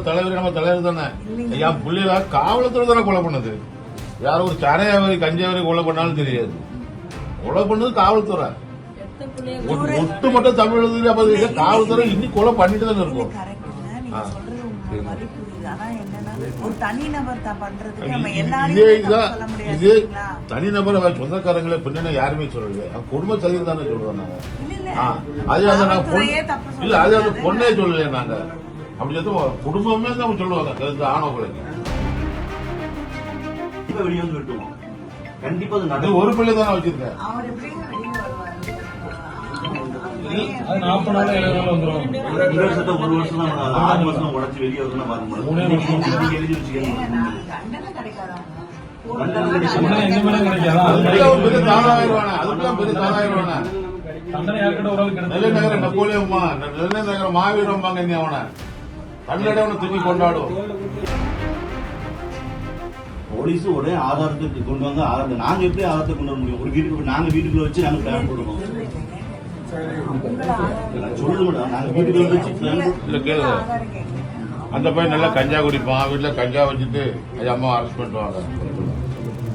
தலைவர் நம்ம தலைவர் தானே. என் பிள்ளைல காவல்துறை தானே கொலை பண்ணது. யாரும் ஒரு சரையாவரி கஞ்சாவரி கொலை பண்ணாலும் தெரியாது. கொலை பண்ணது காவல்துறை. ஒட்டு மட்டும் தமிழக காவல்துறை இன்னும் கொலை பண்ணிட்டு தானே இருக்கும். இது தனிநபர் சொந்தக்காரங்களே பின்ன யாருமே சொல்லலையே. குடும்ப தலைவர் தானே சொல்றோம் நாங்க. அது அந்த பொண்ணே சொல்லலையே நாங்க. அப்படி குடும்பமே தான் சொல்லுவாங்க. ஆணவ வெளியே வந்து விட்டுவோம். கண்டிப்பா ஒரு பிள்ளை தானே வச்சிருக்கேன். ஒரு வருஷம் தான் 6 வருஷம் உடச்சு வெளியே வருதுன்னா பாருங்க. எழுதி வச்சுக்கணும். நெல்லைநகர நெப்போலியம்மா நெல்லைநகர மாவீரம்பாங்க. நீ அவனை தமிழக தூக்கி கொண்டாடும். போலீஸ் உடனே ஆதாரத்துக்கு கொண்டு வாங்க. ஆதாரத்தை நாங்க எப்படி ஆதாரத்தை கொண்டு வர முடியும்? ஒரு வீட்டுக்கு நாங்க வீட்டுக்குள்ள வச்சு நாங்க பிளான் போடுவோம். சொல்லுங்க மேடம், நாங்க வீட்டுக்குள்ள வச்சு பிளான் கேளு. அந்த பையன் நல்லா கஞ்சா குடிப்பான். வீட்டுல கஞ்சா வச்சுட்டு அது அம்மா அரெஸ்ட் பண்ணுவாங்க.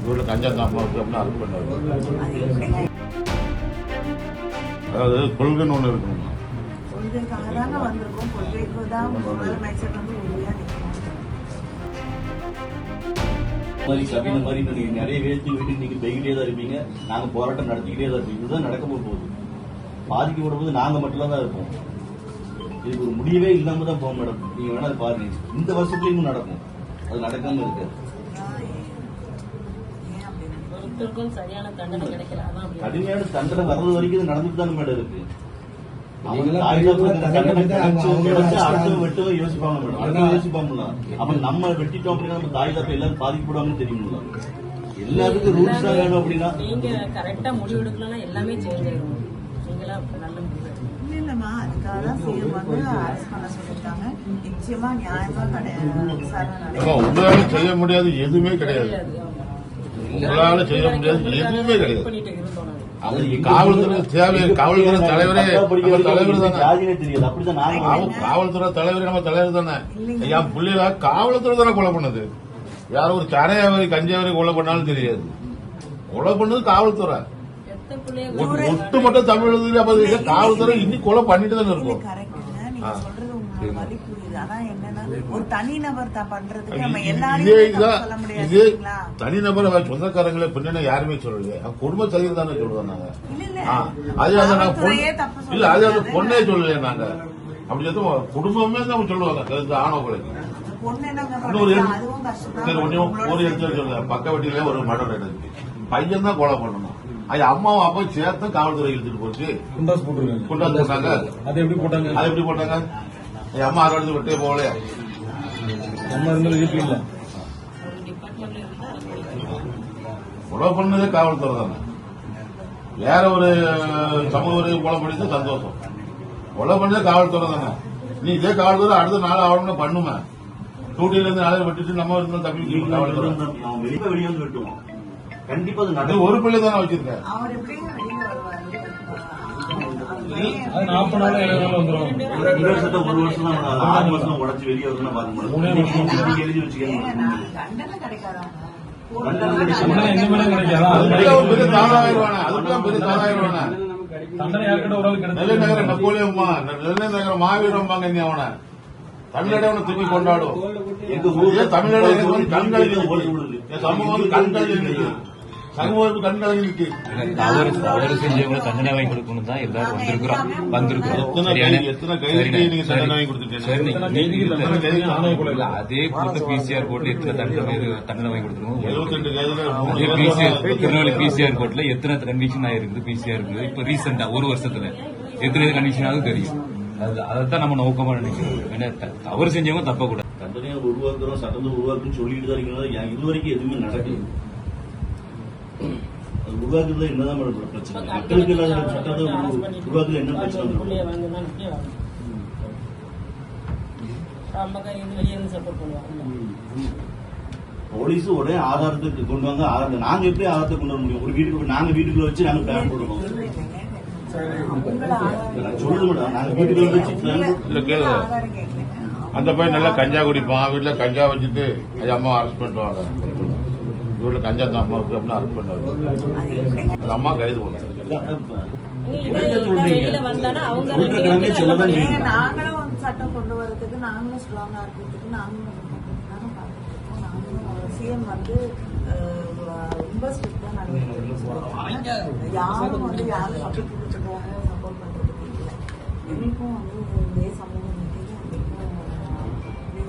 வீட்டுல கஞ்சா தான் அம்மா வச்சு அப்படின்னா அரெஸ்ட் பண்ணுவாங்க. அதாவது கொள்கைன்னு ஒண்ணு இருக்கணும். இந்த மாதிரி நீங்க நிறைய பேருக்கு வீட்டுக்கு நீங்க போய்கிட்டே தான் இருப்பீங்க. நாங்க போராட்டம் நடத்திக்கிட்டே தான் இருப்போம். இதுதான் நடக்க போகுது. பாதிக்கப்படும் போது நாங்க மட்டும் தான் இருப்போம். இதுக்கு ஒரு முடியவே இல்லாம தான் போகும் மேடம். நீங்க வேணா அது பாருங்க. இந்த வருஷத்துலயும் நடக்கும். அது நடக்காம இருக்காது. கடுமையான தண்டனை வர்றது வரைக்கும் நடந்துட்டு தானே மேடம் இருக்கு. நம்ம வெட்டிட்டோம் அப்படின்னா நம்ம தாய் தப்ப எல்லாரும் பாதிக்கப்படாமனு தெரியுங்களா? எல்லாத்துக்கும் ரூல்ஸ் தான் வேணும். அப்படின்னா நீங்க கரெக்டா முடிவு எடுக்கலாம். எல்லாமே சேஞ்ச் ஆயிடும். நீங்களா நல்ல முடிவு இல்லம்மா. அதுக்காக தான் சிஎம் வந்து அரெஸ்ட் பண்ண சொல்லிருக்காங்க. நிச்சயமா நியாயமா உங்களால செய்ய முடியாது எதுவுமே கிடையாது. உங்களால செய்ய முடியாது எதுவுமே கிடையாது. காவல்துறை தேவை. காவல்துறை தலைவரே தலைவர் தானே. காவல்துறை தலைவரே நம்ம தலைவர் தானே. என் பிள்ளைல காவல்துறை தானே கொலை பண்ணது. யாரும் ஒரு சரையாவரி கஞ்சாவரி கொலை பண்ணாலும் தெரியாது. கொலை பண்ணது காவல்துறை. ஒட்டு மட்டும் தமிழக காவல்துறை இன்னும் கொலை பண்ணிட்டு தானே இருக்கும். ஒரு தனிநபர் இது தனிநபர் சொந்தக்காரங்களே பின்ன யாருமே சொல்லலையே. குடும்ப தலைவர் தானே சொல்றோம் நாங்க. அது அந்த பொண்ணே சொல்லலையே நாங்க. அப்படி குடும்பமே தான் சொல்லுவாங்க. ஆணவ கொலைக்கு ஒரு இடத்துல சொல்லுங்க. பக்க வட்டியில ஒரு மர்டர் நடந்துச்சு. பையன் தான் கொலை பண்ணணும். அது அம்மாவும் அப்பாவும் சேர்த்து காவல்துறை இழுத்துட்டு போச்சு. குண்டாஸ் போட்டாங்க. அது எப்படி போட்டாங்க? அம்மா 6 வருஷம் விட்டே போகலையா? கொலை பண்ணதே காவல்துறை தானே. வேற ஒரு சமூக கொலை பண்ணிட்டு சந்தோஷம். கொலை பண்ணதே காவல்துறை தானே. நீ இதே காவல்துறை அடுத்த நாள் ஆகணும்னு பண்ணுமே. டூட்டில இருந்து நாளை விட்டுட்டு நம்ம இருந்தாலும் தப்பி காவல்துறை வெளியே வந்து விட்டுவோம். கண்டிப்பா ஒரு பிள்ளை தானே வச்சிருக்கேன். ஒரு வருஷம் தான் 6 வருஷம் உடச்சு வெளியே வருதுன்னா பாருங்க. எழுதி வச்சுக்கணும். நெல்லைநகர நெப்போலியம்மா நெல்லைநகர மாவீரம்பாங்க. நீ அவனை தமிழக தூக்கி கொண்டாடும். தமிழக கண்கலங்கி சமூகம் கண்கலங்கி நிற்குது. சமூகத்துக்கு கண்கலங்கி நிற்கு. தவறு செஞ்சவங்களை தண்டனை வாங்கி கொடுக்கணும் தான் எல்லாரும் வந்திருக்கிறோம். எத்தனை கைது நீங்க தண்டனை வாங்கி கொடுத்துருக்கீங்க? அதே போட்டு பிசிஆர் கோர்ட்ல எத்தனை தண்டனை வாங்கி கொடுத்துருக்கோம்? 72 கைதுல திருநெல்வேலி பிசிஆர் கோர்ட்ல எத்தனை கன்விக்ஷன் ஆயிருக்குது? பிசிஆர் இப்ப ரீசெண்டா ஒரு வருஷத்துல எத்தனை கன்விக்ஷன் ஆகுது தெரியும். அதைத்தான் நம்ம நோக்கமா நினைக்கிறோம். தவறு செஞ்சவங்க தப்ப கூட தண்டனையை உருவாக்குறோம், சட்டத்தை உருவாக்குன்னு சொல்லிட்டு தான் இருக்கீங்க. இதுவரைக்கும் எதுவுமே நடக்கல. உருவாக்குறதுல என்னதான் பிரச்சனை? மக்களுக்கு இல்லாத சட்டத்தை உருவாக்குறது என்ன பிரச்சனை? போலீஸ் உடனே ஆதாரத்துக்கு கொண்டு வாங்க. ஆதாரத்தை நாங்க எப்படி ஆதாரத்தை கொண்டு வர முடியும்? ஒரு வீட்டுக்கு நாங்க வீட்டுக்குள்ள வச்சு நாங்க பிளான் போடுவோம். சொல்லுங்க மேடம், நாங்க வீட்டுக்குள்ள வச்சு பிளான் அந்த பையன் நல்லா கஞ்சா குடிப்பான், வீட்டுல கஞ்சா வச்சுட்டு அது அம்மா அரெஸ்ட் பண்ணுவாங்க. வீட்டுல கஞ்சா அந்த அம்மாவுக்கு அப்படின்னு அரெஸ்ட் பண்ணுவாங்க. அந்த அம்மா கைது பண்ணாங்க. நாங்களும் சட்டம் கொண்டு வரதுக்கு நாங்களும் ஸ்ட்ராங்கா இருக்கிறதுக்கு நாங்களும் சிஎம் வந்து ரொம்ப ஸ்ட்ரிக்டா நடவடிக்கை யாரும் வந்து யாரும் சப்போர்ட் கொடுத்துருக்காங்க, சப்போர்ட் பண்றதுக்கு இல்லை. எங்களுக்கும் வந்து இதே சமூகம் நீங்க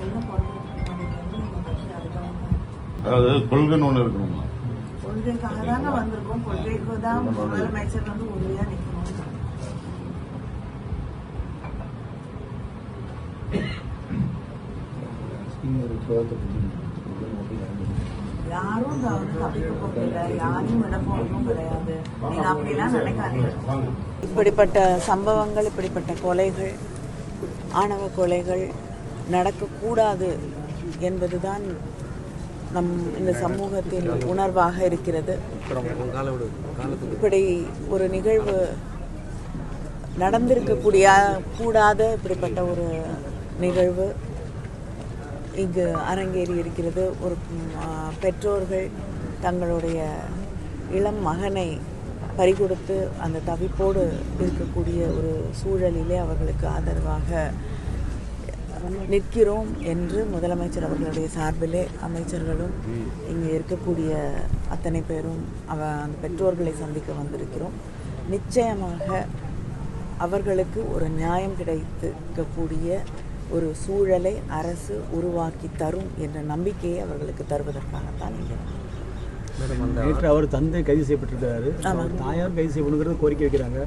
என்ன அதாவது கொள்கைன்னு ஒண்ணு இருக்கணும். கொள்கைக்காக தாங்க வந்திருக்கோம். கொள்கைக்கு தான் முதலமைச்சர் வந்து உறுதியா நிற்கணும். யாரும் தப்பிக்க போகல, யாரும் விட போறதும் கிடையாது. நீங்க அப்படிலாம் நினைக்காதீங்க. இப்படிப்பட்ட சம்பவங்கள், இப்படிப்பட்ட கொலைகள், ஆணவ கொலைகள் நடக்கக்கூடாது என்பதுதான் இந்த சமூகத்தின் உணர்வாக இருக்கிறது. இப்படி ஒரு நிகழ்வு நடந்திருக்க கூடாத இப்படிப்பட்ட ஒரு நிகழ்வு இங்கு அரங்கேறி இருக்கிறது. ஒரு பெற்றோர்கள் தங்களுடைய இளம் மகனை பறிகொடுத்து அந்த தவிப்போடு இருக்கக்கூடிய ஒரு சூழலிலே அவர்களுக்கு ஆதரவாக நிற்கிறோம் என்று முதலமைச்சர் அவர்களுடைய சார்பிலே அமைச்சர்களும் இங்கே இருக்கக்கூடிய அத்தனை பேரும் அந்த பெற்றோர்களை சந்திக்க வந்திருக்கிறோம். நிச்சயமாக அவர்களுக்கு ஒரு நியாயம் கிடைக்கக்கூடிய ஒரு சூழலை அரசு உருவாக்கி தரும் என்ற நம்பிக்கையை அவர்களுக்கு தருவதற்காகத்தான் இங்கே நேற்று அவர் தந்தை கைது செய்யப்பட்டிருக்கிறாரு, தாயார் கைது செய்யப்படுங்கிறது கோரிக்கை வைக்கிறாங்க.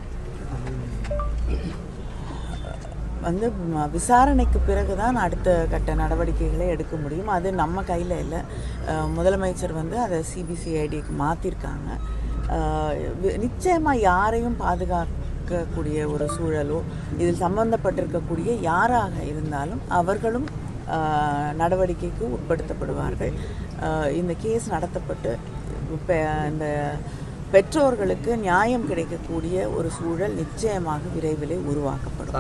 வந்து விசாரணைக்கு பிறகுதான் அடுத்த கட்ட நடவடிக்கைகளை எடுக்க முடியும். அது நம்ம கையில் இல்லை. முதலமைச்சர் வந்து அதை சிபிசிஐடிக்கு மாற்றிருக்காங்க. நிச்சயமாக யாரையும் பாதுகாக்கக்கூடிய ஒரு சூழலோ இதில் சம்பந்தப்பட்டிருக்கக்கூடிய யாராக இருந்தாலும் அவர்களும் நடவடிக்கைக்கு உட்படுத்தப்படுவார்கள். இந்த கேஸ் நடத்தப்பட்டு இந்த பெற்றோர்களுக்கு நியாயம் கிடைக்கக்கூடிய ஒரு சூழல் நிச்சயமாக விரைவிலே உருவாக்கப்படும்.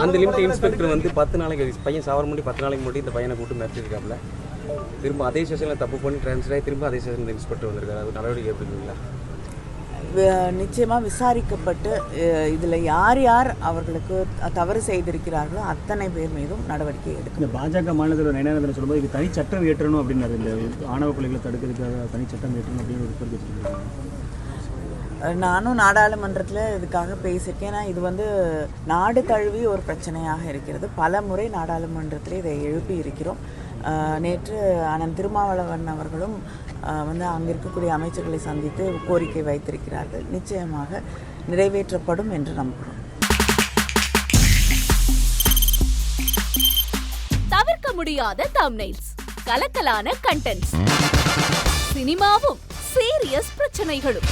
அந்த லிமிட் இன்ஸ்பெக்டர் வந்து 10 நாளைக்கு பையன் சாவரம் முன்னாடி 10 நாளைக்கு முன்னாடி இந்த பையனை கூட்டு மிரட்டிருக்காப்ல. திரும்ப அதே ஸ்டேஷனில் தப்பு பண்ணி ட்ரான்ஸ்ஃபர் ஆகி திரும்ப அதே ஸ்டேஷனில் இன்ஸ்பெக்டர் வந்திருக்காரு. அது நடவடிக்கை எப்படி இருக்குங்களா? நிச்சயமாக விசாரிக்கப்பட்டு இதில் யார் யார் அவர்களுக்கு தவறு செய்திருக்கிறார்களோ அத்தனை பேர் மீதும் நடவடிக்கை எடுக்கும். இந்த பாஜக மாநிலத்தில் நயனானந்தன் சொல்லும்போது இது தனி சட்டம் ஏற்றணும் அப்படின்னாரு. இந்த ஆணவ கொலைகளை தடுக்கிறதுக்காக தனி சட்டம் ஏற்றணும் அப்படின்னு ஒரு கருத்து வச்சுருக்காங்க. நானும் நாடாளுமன்றத்தில் இதுக்காக பேசியிருக்கேன். ஏன்னா இது வந்து நாடு தழுவி ஒரு பிரச்சனையாக இருக்கிறது. பல முறை நாடாளுமன்றத்தில் இதை எழுப்பி இருக்கிறோம். நேற்று அண்ணன் திருமாவளவன் அவர்களும் வந்து அங்கே இருக்கக்கூடிய அமைச்சர்களை சந்தித்து கோரிக்கை வைத்திருக்கிறார்கள். நிச்சயமாக நிறைவேற்றப்படும் என்று நம்புகிறோம். தவிர்க்க முடியாத தம்ப்நெயில்ஸ், கலக்கலான கண்டென்ட்ஸ், சினிமாவும் சீரியஸ் பிரச்சனைகளும்,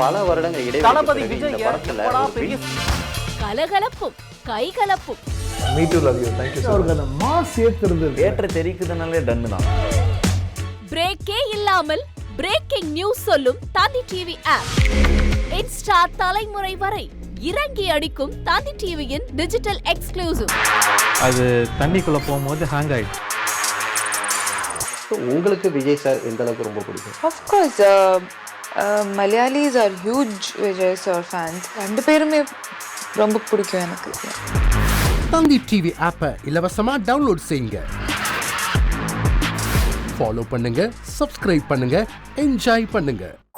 பல வருடங்கள் இடைவெளி கலகலப்பும் கைகலப்பும், ஏற்ற தெரிக்குதுனாலே டன்னு தான். பிரேக்கே இல்லாமல் பிரேக்கிங் நியூஸ் சொல்லும் தந்தி டிவி ஆப். இன்ஸ்டா தலைமுறை வரை இறங்கி அடிக்கும் தந்தி டிவியின் டிஜிட்டல் எக்ஸ்க்ளூசிவ். அது தண்ணிக்குள்ள போகும்போது ஹேங் ஆயிடுச்சு. உங்களுக்கு விஜய் சார் எந்த அளவுக்கு ரொம்ப பிடிக்கும்? Of course, Malayalis are huge Vijay sir fans. ரெண்டு பேருமே ரொம்ப பிடிக்கும் எனக்கு. தந்தி டிவி ஆப்பை இலவசமா டவுன்லோட் செய்யுங்க. ஃபாலோ பண்ணுங்க, சப்ஸ்கிரைப் பண்ணுங்க, என்ஜாய் பண்ணுங்க.